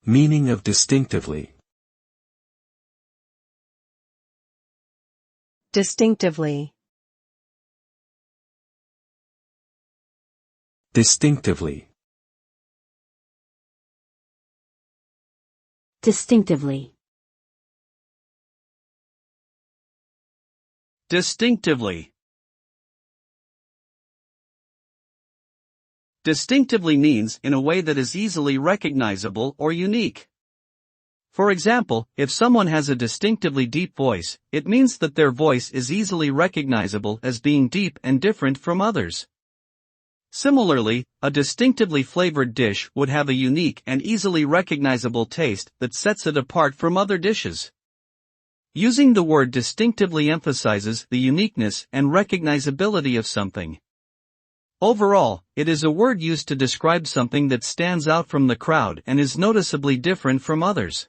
Meaning of distinctively. Distinctively. Distinctively. Distinctively. Distinctively. Distinctively means in a way that is easily recognizable or unique. For example, if someone has a distinctively deep voice, it means that their voice is easily recognizable as being deep and different from others. Similarly, a distinctively flavored dish would have a unique and easily recognizable taste that sets it apart from other dishes. Using the word distinctively emphasizes the uniqueness and recognizability of something. Overall, it is a word used to describe something that stands out from the crowd and is noticeably different from others.